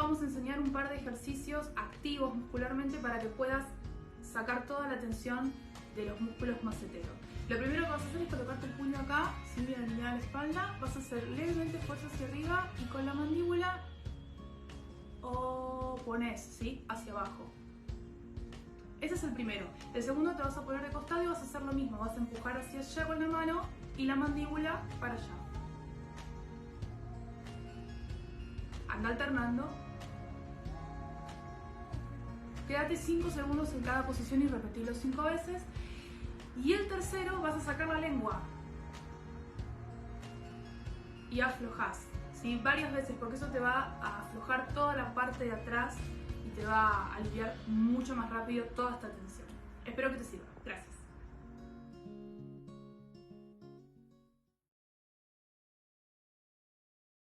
vamos a enseñar un par de ejercicios activos muscularmente para que puedas sacar toda la tensión de los músculos maceteros. Lo primero que vas a hacer es colocarte el puño acá, sin bien alinear la espalda, vas a hacer levemente fuerza hacia arriba y con la mandíbula pones, ¿sí?, hacia abajo. Ese es el primero. El segundo te vas a poner de costado y vas a hacer lo mismo, vas a empujar hacia allá con la mano y la mandíbula para allá. Anda alternando. Quédate 5 segundos en cada posición y repetilo 5 veces. Y el tercero vas a sacar la lengua y aflojás, ¿sí?, varias veces, porque eso te va a aflojar toda la parte de atrás y te va a aliviar mucho más rápido toda esta tensión. Espero que te sirva.